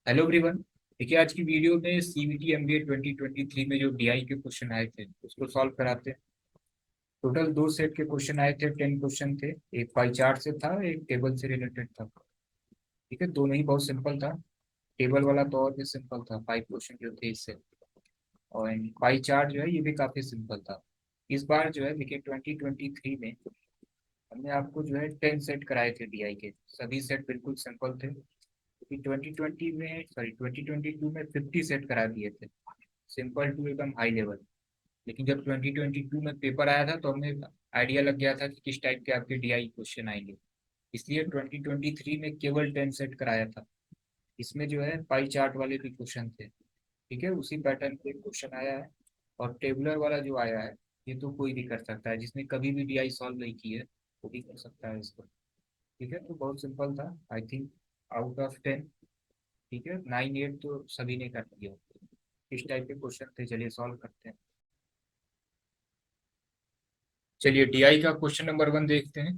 Hello everyone. देखिए, आज की वीडियो में सीबीटी एमबीए 2023 में जो डीआई के क्वेश्चन आए थे उसको सॉल्व कराते हैं। टोटल दो सेट के क्वेश्चन आए थे, 10 क्वेश्चन थे। एक पाई चार्ट से था, एक टेबल से रिलेटेड था। ठीक है, दोनों ही बहुत सिंपल था। टेबल वाला तो और भी सिंपल था, 5 क्वेश्चन जो थे इससे। और पाई चार्ट जो है ये भी काफी सिंपल था। इस बार जो है देखिए 2023 में हमने आपको जो है 10 सेट कराए थे डीआई के। सभी सेट बिल्कुल सिंपल थे, क्योंकि 2022 में 50 सेट करा दिए थे, सिंपल टू एकदम हाई लेवल। लेकिन जब 2022 में पेपर आया था तो हमें आइडिया लग गया था कि किस टाइप के आपके डीआई क्वेश्चन आएंगे। इसलिए 2023 में केवल 10 सेट कराया था। इसमें जो है पाई चार्ट वाले भी क्वेश्चन थे। ठीक है, उसी पैटर्न पे क्वेश्चन आया है। और टेबुलर वाला जो आया है, ये तो कोई भी कर सकता है, जिसने कभी भी डीआई सॉल्व नहीं की है वो भी कर सकता है इसको। ठीक है, तो बहुत सिंपल था। आई थिंक आउट ऑफ 10, ठीक है, 9 8 तो सभी ने कर दिया। इस टाइप के क्वेश्चन थे, चलिए सॉल्व करते हैं। चलिए डीआई का क्वेश्चन नंबर 1 देखते हैं।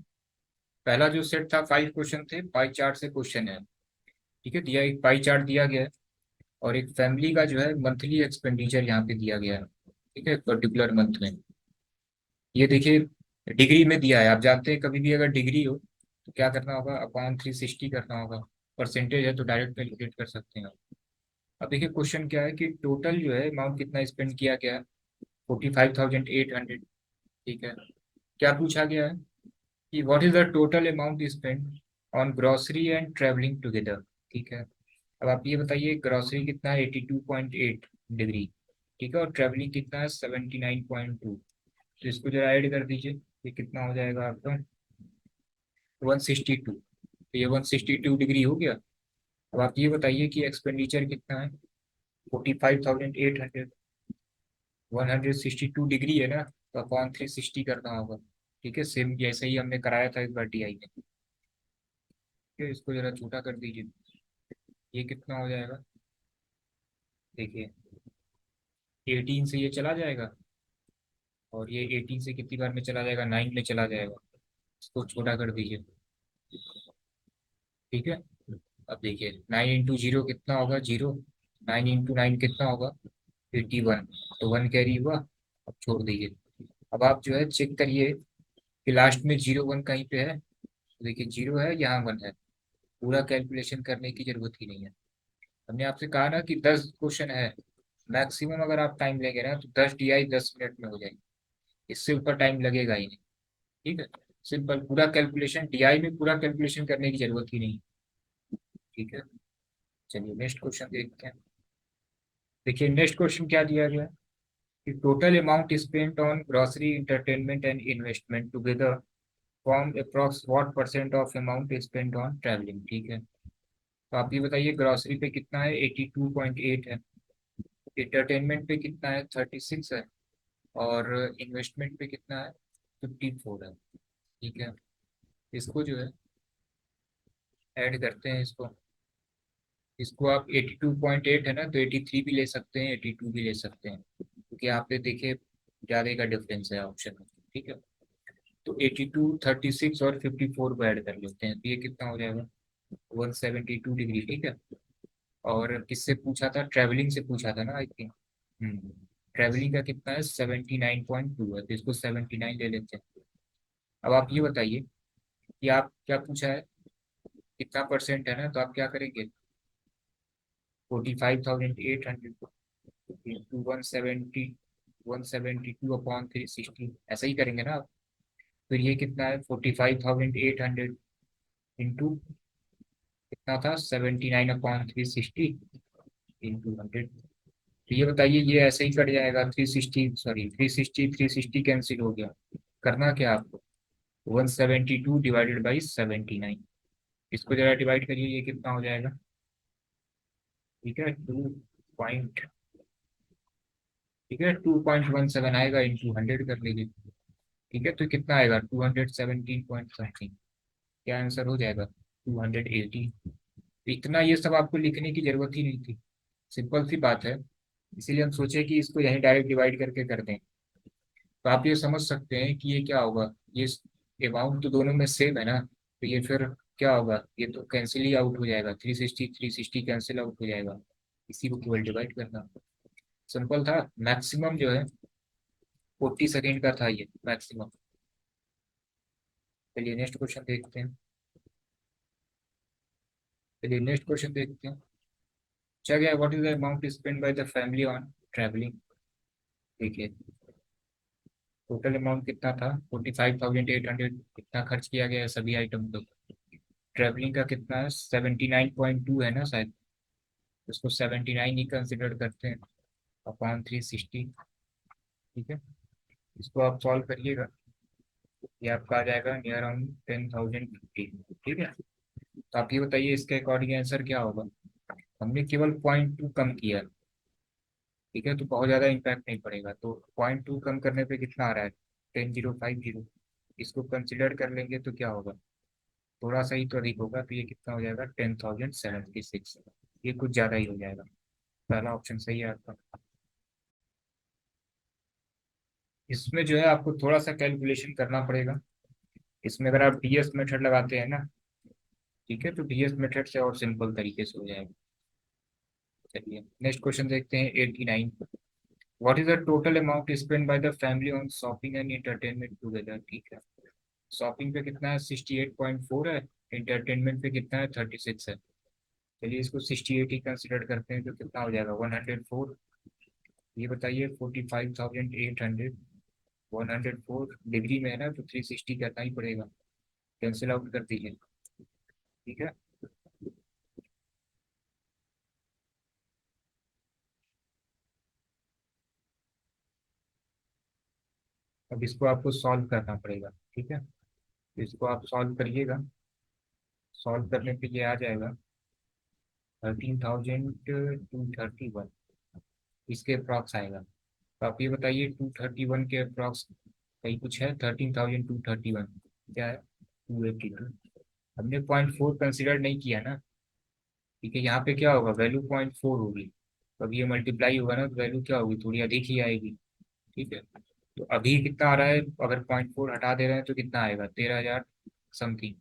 पहला जो सेट था 5 क्वेश्चन थे, पाई चार्ट से क्वेश्चन है। ठीक है, दिया एक पाई चार्ट दिया गया है और एक फैमिली का जो है मंथली एक्सपेंडिचर यहाँ पे दिया गया है। ठीक है, पर्टिकुलर मंथ में। ये देखिए डिग्री में दिया है। आप जानते हैं कभी भी अगर डिग्री हो तो क्या करना होगा, अपॉन 360 करना होगा। परसेंटेज है तो डायरेक्ट कैलकुलेट कर सकते हैं आप। अब देखिए क्वेश्चन क्या है कि टोटल जो है अमाउंट कितना स्पेंड किया गया है, 45,800। ठीक है, क्या पूछा गया है कि what is the total amount spend on grocery and travelling together. ठीक है, अब आप ये बताइए ग्रोसरी कितना है, 82.8 डिग्री। ठीक है, और ट्रेवलिंग कितना है, 79.2। तो इसको जरा ऐड कर दीजिए, ये कितना हो जाएगा आपका, 162। तो ये 162 डिग्री हो गया। अब आप ये बताइए कि एक्सपेंडिचर कितना है, 45,800। 162 डिग्री है ना, तो अपॉन 360 करना होगा। ठीक है, सेम जैसे ही हमने कराया था इस बार टीआई में। ठीक है, इसको जरा छोटा कर दीजिए, ये कितना हो जाएगा, देखिए 18 से ये चला जाएगा। और ये 18 से कितनी बार में चला जाएगा, 9 में चला जाएगा। इसको छोटा कर दीजिए। ठीक है, अब देखिए 9 इंटू 0 कितना होगा, 0। 9 इंटू 9 कितना होगा, 81। तो 1 कैरी हुआ। अब छोड़ दीजिए। अब आप जो है चेक करिए कि लास्ट में 0 1 कहीं पे है। तो देखिए 0 है, यहाँ 1 है। पूरा कैलकुलेशन करने की जरूरत ही नहीं है। हमने आपसे कहा ना कि 10 क्वेश्चन है। मैक्सिमम अगर आप टाइम लेंगे ना तो 10 डीआई 10 मिनट में हो जाएगी। इससे ऊपर टाइम लगेगा ही नहीं। ठीक है, सिंपल पूरा कैलकुलेशन, डीआई में पूरा कैलकुलेशन करने की जरूरत ही नहीं। ठीक है, चलिए नेक्स्ट क्वेश्चन देखते हैं। देखिए नेक्स्ट क्वेश्चन क्या दिया गया है कि total amount spent on grocery entertainment and investment together form approx what percent of amount spent on travelling. ठीक है, तो आप ये बताइए ग्रोसरी पे कितना है, 82.8 है। इंटरटेनमेंट पे कितना है, 36 है। और इन्वेस्टमेंट पे कितना है, 54 है। ठीक है, इसको जो है ऐड करते हैं इसको। इसको आप 82.8 है ना, तो 83 भी ले सकते हैं, 82 भी ले सकते हैं, क्योंकि यहाँ पे देखिए ज़्यादा का डिफरेंस है ऑप्शन में। ठीक है, तो 82 36 और 54 को ऐड कर लेते हैं, तो ये कितना हो जाएगा, 172 डिग्री। ठीक है, और किससे पूछा था, ट्रैवलिंग से पूछा था ना आई थिंक। ट्रैवलिंग का कितना है, 79.2 है, तो इसको 79 ले लेते हैं। अब आप ये बताइए कि आप क्या पूछा है, कितना परसेंट है ना, तो आप क्या करेंगे, 45,800 इंटू 172 ऐसा ही करेंगे ना आप। फिर ये कितना है, 45,800 इंटू कितना था, 79/360 इंटू 100। तो ये बताइए ये ऐसे ही कट जाएगा, 360, सॉरी 360 कैंसिल हो गया। करना क्या आपको, 172 डिवाइडेड बाई 79। इसको जरा डिवाइड करिए, ये कितना हो जाएगा। ठीक है, 2 पॉइंट, ठीक है 2.17 आएगा, इंटू 100 कर लीजिए। ठीक है, तो कितना आएगा, 217 पॉइंट समथिंग। क्या आंसर हो जाएगा, 280। इतना ये सब आपको लिखने की जरूरत ही नहीं थी, सिंपल सी बात है। इसीलिए हम सोचे कि इसको यहीं डायरेक्ट डिवाइड करके कर दें। तो आप ये समझ सकते हैं कि ये क्या होगा, ये अमाउंट तो दोनों में सेम है ना, तो ये फिर क्या होगा, ये तो कैंसिल ही आउट हो जाएगा, 360 कैंसिल आउट हो जाएगा, इसी को केवल डिवाइड करना। सिंपल था। मैक्सिमम जो है 40 सेकेंड का था ये मैक्सिमम। चलिए नेक्स्ट क्वेश्चन देखते हैं। चलिए नेक्स्ट क्वेश्चन देखते हैं। क्या गया, what is the amount spend by the family on travelling. देखिए टोटल अमाउंट कितना था, 45,800 कितना खर्च किया गया है सभी आइटम को। ट्रैवलिंग का कितना है, 79.2 है ना शायद, उसको 79 ही कंसिडर करते हैं अपॉन 360। ठीक है, इसको आप सॉल्व करिएगा, ये आपका आ जाएगा नियर अराउंड 10,050। ठीक है, तो आप ये बताइए इसके अकॉर्डिंग आंसर क्या होगा। हमने केवल 0.2 कम किया, ठीक है, तो बहुत ज़्यादा इम्पैक्ट नहीं पड़ेगा। तो 0.2 कम करने पे कितना आ रहा है, 10,050। इसको कंसिडर कर लेंगे तो क्या होगा, थोड़ा सा ही तो अधिक होगा, तो ये कितना हो जाएगा, 10,076। ये कुछ ज़्यादा ही हो जाएगा। पहला ऑप्शन सही है आपका। इसमें जो है आपको थोड़ा सा कैलकुलेशन करना पड़ेगा। इसमें अगर आप डीएस मेथड लगाते हैं ना, ठीक है, तो डीएस मेथड से और सिंपल तरीके से हो जाएगा। चलिए नेक्स्ट क्वेश्चन देखते हैं, 89। What is the total amount spend by the family on shopping and entertainment together. ठीक है, शॉपिंग पे कितना है, 68.4 है। एंटरटेनमेंट पे कितना है, 36 है। चलिए इसको 68 ही कंसिडर करते हैं, तो कितना हो जाएगा, 104। ये बताइए 45,800, 104 डिग्री में है ना, तो 360 करना ही पड़ेगा, कैंसिल आउट कर दीजिए। ठीक है, अब इसको आपको सॉल्व करना पड़ेगा। ठीक है, तो इसको आप सॉल्व करिएगा। सॉल्व करने पे ये आ जाएगा 13,231, इसके अप्रॉक्स आएगा। तो आप ये बताइए 231 के अप्रॉक्स कहीं कुछ है, 13,231 क्या है, 282। हमने 0.4 कंसिडर नहीं किया ना। ठीक है, यहाँ पे क्या होगा, वैल्यू 0.4 होगी, तो अब ये मल्टीप्लाई होगा ना, तो वैल्यू क्या होगी, थोड़ी अधिक ही आएगी। ठीक है, तो अभी कितना आ रहा है, अगर 0.4 हटा दे रहे हैं तो कितना आएगा, 13,000 समथिंग।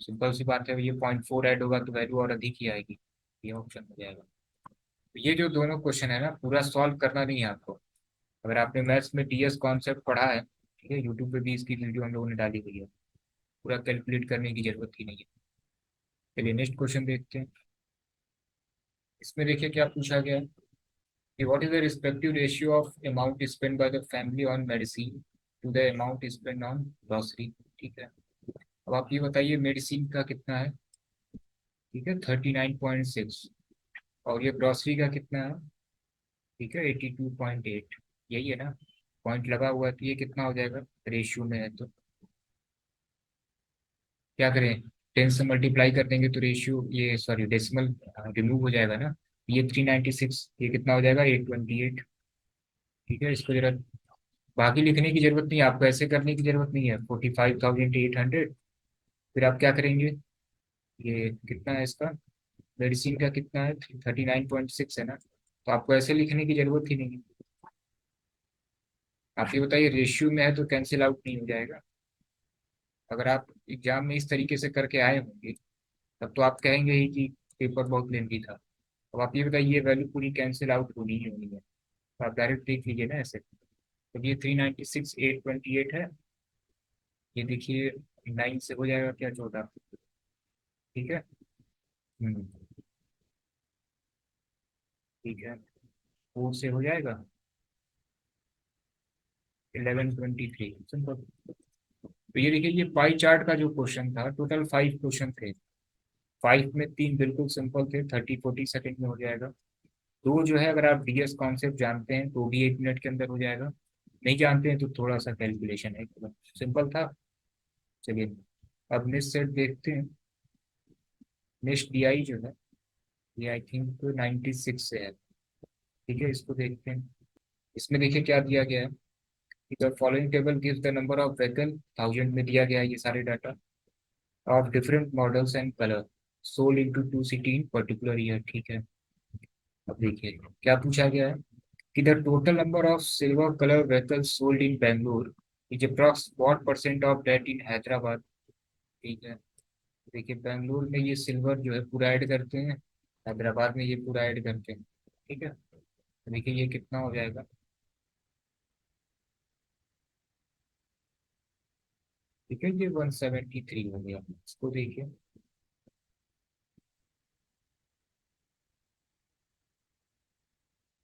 सिंपल सी बात है, ये 0.4 ऐड होगा तो वैल्यू और अधिक ही आएगी, ये ऑप्शन हो जाएगा। तो ये जो दोनों क्वेश्चन है ना, पूरा सॉल्व करना नहीं है आपको। अगर आपने मैथ्स में डीएस कॉन्सेप्ट पढ़ा है, ठीक है, यूट्यूब पे भी इसकी वीडियो हम लोगों ने डाली हुई है, पूरा कैलकुलेट करने की जरूरत ही नहीं है। चलिए नेक्स्ट क्वेश्चन देखते हैं। इसमें देखिए क्या पूछा गया है कि what is the respective ratio of amount spend by the family on medicine to the amount spend on grocery. ठीक है, अब आप ये बताइए मेडिसिन का कितना है, ठीक है, 39.6, और ये ग्रोसरी का कितना है, ठीक है, 82.8। यही है ना, पॉइंट लगा हुआ है, तो ये कितना हो जाएगा, रेशियो में है तो क्या करें, 10 से मल्टीप्लाई कर देंगे तो रेशियो, ये सॉरी डेसिमल रिमूव हो जाएगा ना। ये 396, ये कितना हो जाएगा, 828। ठीक है, इसको जरा बाकी लिखने की जरूरत नहीं है आपको, ऐसे करने की जरूरत नहीं है, 45,800। फिर आप क्या करेंगे, ये कितना है इसका, मेडिसिन का कितना है, 39.6 है ना, तो आपको ऐसे लिखने की जरूरत ही नहीं है। आप ये बताइए रेशियो में है तो कैंसिल आउट नहीं हो जाएगा। अगर आप एग्जाम में इस तरीके से करके आए होंगे, तब तो आप कहेंगे ही कि पेपर बहुत लेंथी था। अब आप ये बताइए वैल्यू पूरी कैंसिल आउट होनी ही होनी है, तो आप डायरेक्ट देख लीजिए ना ऐसे। तो ये 396,828 है, ये देखिए 9 से हो जाएगा क्या, 14। ठीक है, हम्म, ठीक है, 4 से हो जाएगा 1123, सिंपल। तो ये देखिए, ये पाई चार्ट का जो क्वेश्चन था, टोटल 5 क्वेश्चन थे। 5 में 3 बिल्कुल सिंपल थे, 30-40 सेकेंड में हो जाएगा। दो जो है, अगर आप डीएस कॉन्सेप्ट जानते हैं तो भी 1 मिनट के अंदर हो जाएगा, नहीं जानते हैं तो थोड़ा सा कैलकुलेशन है, सिंपल था। चलिए अब नेक्स्ट सेट देखते हैं। नेक्स्ट डीआई जो है, ये आई थिंक 96 से है। ठीक है, इसको देखते हैं। इसमें देखिए क्या दिया गया है, the following table gives the number of vehicle, 1000 में दिया गया है ये सारे data, of different models and colour sold into two city in particular year. ठीक है, अब देखिए क्या पूछा गया है कि the total number of silver colour vehicles sold in Bangalore is approx what percent of that in Hyderabad. ठीक है, देखिए बेंगलोर में ये सिल्वर जो है पूरा ऐड करते हैं, हैदराबाद में ये पूरा ऐड करते हैं। ठीक है, तो देखिए ये कितना हो जाएगा। ठीक है, ये 173 हो गया। इसको देखिए,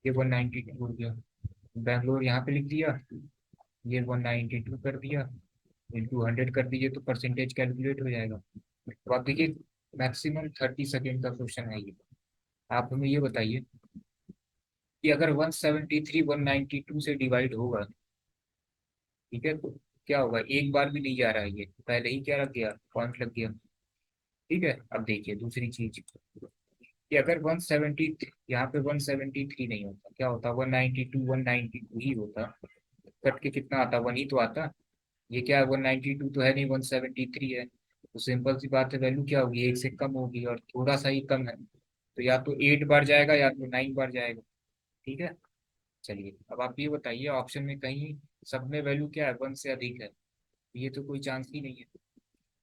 ये 192 हो गया। बैंगलोर यहाँ पे लिख दिया, ये 192 कर दिया, इंटू 100 कर दीजिए तो परसेंटेज कैलकुलेट हो जाएगा। तो आप देखिए, मैक्सिमम 30 सेकेंड का क्वेश्चन है ये। आप हमें ये बताइए कि अगर 173 192 से डिवाइड होगा, ठीक है, तो क्या होगा। एक बार भी नहीं जा रहा है, ये पहले ही क्या लग गया, पॉइंट लग गया। ठीक है, अब देखिए दूसरी चीज कि अगर 170, यहाँ पे 173 नहीं होता, क्या होता, 192 192 ही होता। कट के कितना आता, वन ही तो आता। ये क्या है, 192 तो है नहीं, 173 है। तो सिंपल सी बात है, वैल्यू क्या होगी, एक से कम होगी, और थोड़ा सा ही कम है, तो या तो 8 बार जाएगा या तो 9 बार जाएगा। ठीक है, चलिए अब आप ये बताइए, ऑप्शन में कहीं सब में वैल्यू क्या है, 1 से अधिक है, ये तो कोई चांस ही नहीं है।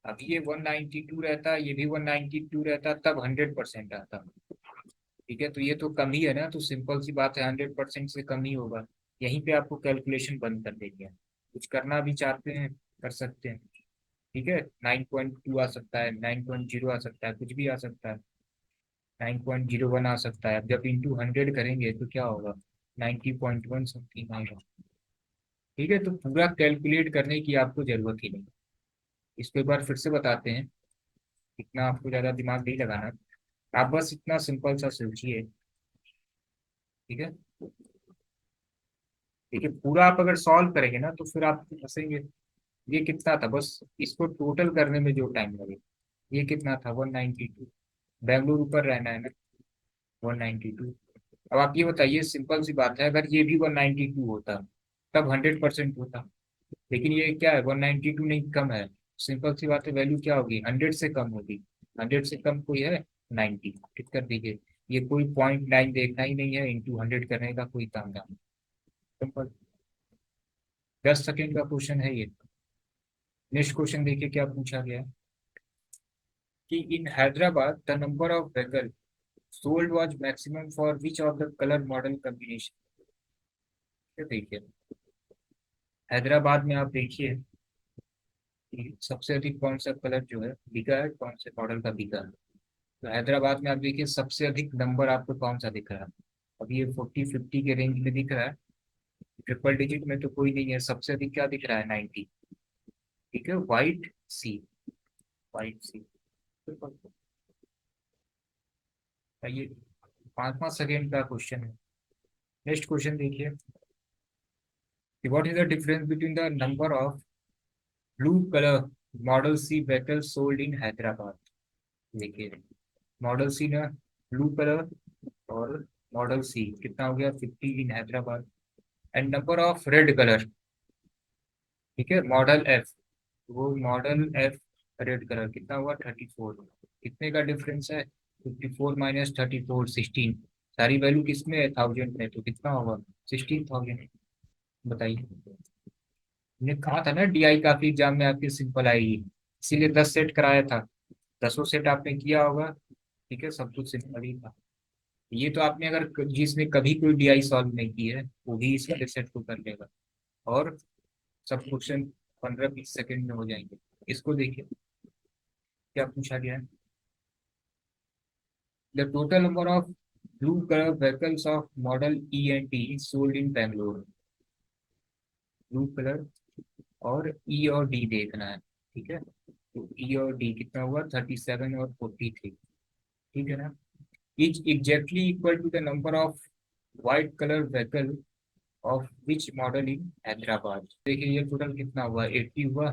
अब ये 192 रहता, ये भी 192 रहता, तब 100% आता। ठीक है, तो ये तो कम ही है ना, तो सिंपल सी बात है, 100% से कम ही होगा। यहीं पे आपको कैलकुलेशन बंद कर देंगे। कुछ करना भी चाहते हैं, कर सकते हैं। ठीक है, 9.2 आ सकता है, 9.0 आ सकता है, कुछ भी आ सकता है, 9.01 आ सकता है। अब जब इंटू 100 करेंगे तो क्या होगा, 90.1 समथिंग आएगा। ठीक है, तो पूरा कैलकुलेट करने की आपको जरूरत ही नहीं। इसको एक बार फिर से बताते हैं, इतना आपको ज़्यादा दिमाग नहीं लगाना। आप बस इतना सिंपल सा सोचिए। ठीक है, देखिए पूरा आप अगर सॉल्व करेंगे ना तो फिर आप फंसेंगे। ये कितना था, बस इसको टोटल करने में जो टाइम लगे, ये कितना था, 192। बेंगलुरु ऊपर रहना है ना, 192। अब आप ये बताइए, सिंपल सी बात है, अगर ये भी 192 होता तब 100% होता। लेकिन ये क्या है, 192 नहीं, कम है। सिंपल सी बात है, वैल्यू क्या होगी, 100 से कम होगी। 100 से कम कोई है, 90। ठीक कर दीजिए, ये कोई 0.9 देखना ही नहीं है, इंटू 100 करने का कोई काम नहीं। सिंपल, 10 सेकेंड का क्वेश्चन है ये। नेक्स्ट क्वेश्चन देखिए क्या पूछा गया है कि in Hyderabad the number of vehicle sold was maximum for which of the colour model combination. देखिए हैदराबाद में आप देखिए कि सबसे अधिक कौन सा कलर जो है बिका है, कौन से मॉडल का बिका है। तो हैदराबाद में आप देखिए सबसे अधिक नंबर आपको कौन सा दिख रहा है। अब ये 40 50 के रेंज में दिख रहा है, ट्रिपल डिजिट में तो कोई नहीं है। सबसे अधिक क्या दिख रहा है, 90। ठीक है, वाइट सी, वाइट सी। ये 5 5 सेकेंड का क्वेश्चन है। नेक्स्ट क्वेश्चन देखिए कि what is the difference between the number of blue colour model C vehicle sold in Hyderabad. देखिए मॉडल सी ना, ब्लू कलर, और मॉडल सी कितना हो गया, 50 in Hyderabad. And number of red colour, ठीक है, मॉडल एफ, वो मॉडल एफ रेड कलर कितना हुआ, 34। कितने का डिफरेंस है, 54 - 34 16। सारी वैल्यू किसमें है, थाउजेंड में, तो कितना होगा, 16,000। बताइए, ने कहा था ना डीआई काफी एग्जाम में आपके सिंपल आएगी, इसीलिए 10 सेट कराया था। 10 सेट आपने किया होगा। ठीक है, सब कुछ सिंपल ही था। ये तो आपने अगर जिसने कभी कोई डीआई सॉल्व नहीं की है वो भी इस वाले सेट को कर लेगा, और सब क्वेश्चन 15 20 सेकंड में हो जाएंगे। इसको देखिए क्या पूछा गया है, the total number of blue colour vehicles of model E and T sold in Bangalore. Blue colour और ई और डी देखना है। ठीक है, तो ई और डी कितना हुआ, 37 और 43। ठीक है ना, is exactly equal to the number of white colour vehicle of which model in Hyderabad. देखिए ये टोटल कितना हुआ, 80 हुआ।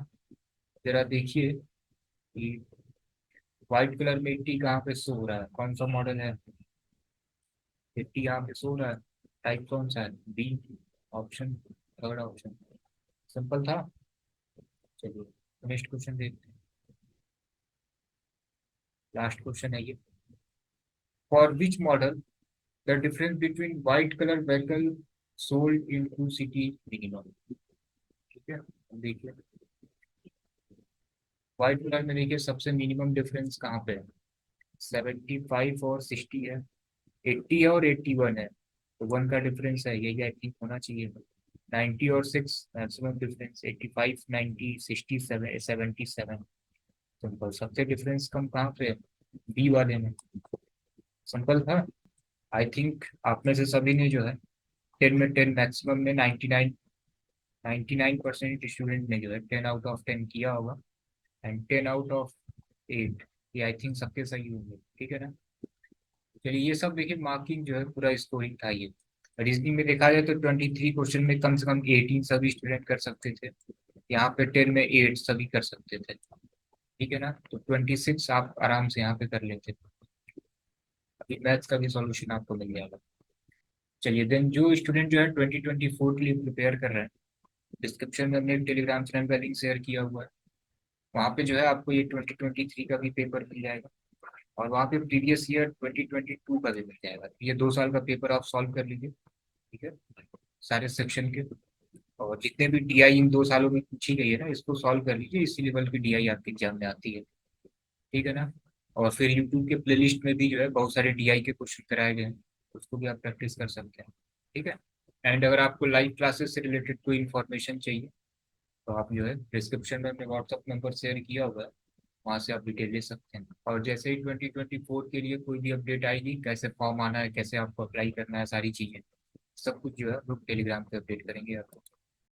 जरा देखिए कि व्हाइट कलर में 80 कहाँ पे शो हो रहा है, कौन सा मॉडल है, 80 यहाँ पे शो हो रहा है। टाइप कौन सा है, B option, third option. Simple था। चलिए नेक्स्ट क्वेश्चन देखते हैं, लास्ट क्वेश्चन है ये। For which model the difference between white colour vehicle sold in two city minimum. ठीक है, देखिए व्हाइट कलर में देखिए सबसे मिनिमम डिफरेंस कहाँ पे है, 75 और 60 है, 80 है और 81 है, तो 1 का डिफरेंस है, यही आई थिंक होना चाहिए। 90 और 6 मैक्सिमम डिफरेंस, 85 90 67 77। सिंपल, सबसे डिफरेंस कम कहाँ पे है, बी वाले में। सिंपल था। आई थिंक आप में से सभी ने जो है 10 में 10, मैक्सिमम में 99% स्टूडेंट ने जो है 10 आउट ऑफ 10 किया होगा, एंड 10 आउट ऑफ 8 ये आई थिंक सबके सही होंगे, ठीक है ना। चलिए ये सब देखिए मार्किंग जो है पूरा स्कोरिंग था ये। रीजनिंग में देखा जाए तो 23 क्वेश्चन में कम से कम 18 सभी स्टूडेंट कर सकते थे, यहाँ पे 10 में 8 सभी कर सकते थे, ठीक है ना। तो 26 आप आराम से यहाँ पे कर लेते। अभी मैथ्स का भी सॉल्यूशन आपको मिल जाएगा। चलिए देन, जो स्टूडेंट जो है 2024 के लिए प्रिपेयर कर रहे हैं, डिस्क्रिप्शन में हमने एक टेलीग्राम चैनल का लिंक शेयर किया हुआ है, वहाँ पे जो है आपको ये 2023 का भी पेपर मिल जाएगा, और वहाँ पे प्रीवियस ईयर 2022 का भी मिल जाएगा। तो ये 2 साल का पेपर आप सॉल्व कर लीजिए, ठीक है, सारे सेक्शन के। और जितने भी डीआई इन 2 सालों में पूछी गई है ना, इसको सॉल्व कर लीजिए, इसी लेवल की डीआई आपके एग्जाम में आती है, ठीक है ना। और फिर यूट्यूब के प्लेलिस्ट में भी जो है बहुत सारे डीआई के क्वेश्चन कराए गए हैं, उसको भी आप प्रैक्टिस कर सकते हैं, ठीक है। एंड अगर आपको लाइव क्लासेस से रिलेटेड कोई इन्फॉर्मेशन चाहिए, तो आप जो है डिस्क्रिप्शन में अपने व्हाट्सअप नंबर शेयर किया हुआ है, वहाँ से आप डिटेल ले सकते हैं। और जैसे ही 2024 के लिए कोई भी अपडेट आएगी, कैसे फॉर्म आना है, कैसे आपको अप्लाई करना है, सारी चीज़ें सब कुछ जो है ग्रुप टेलीग्राम पे अपडेट करेंगे आपको।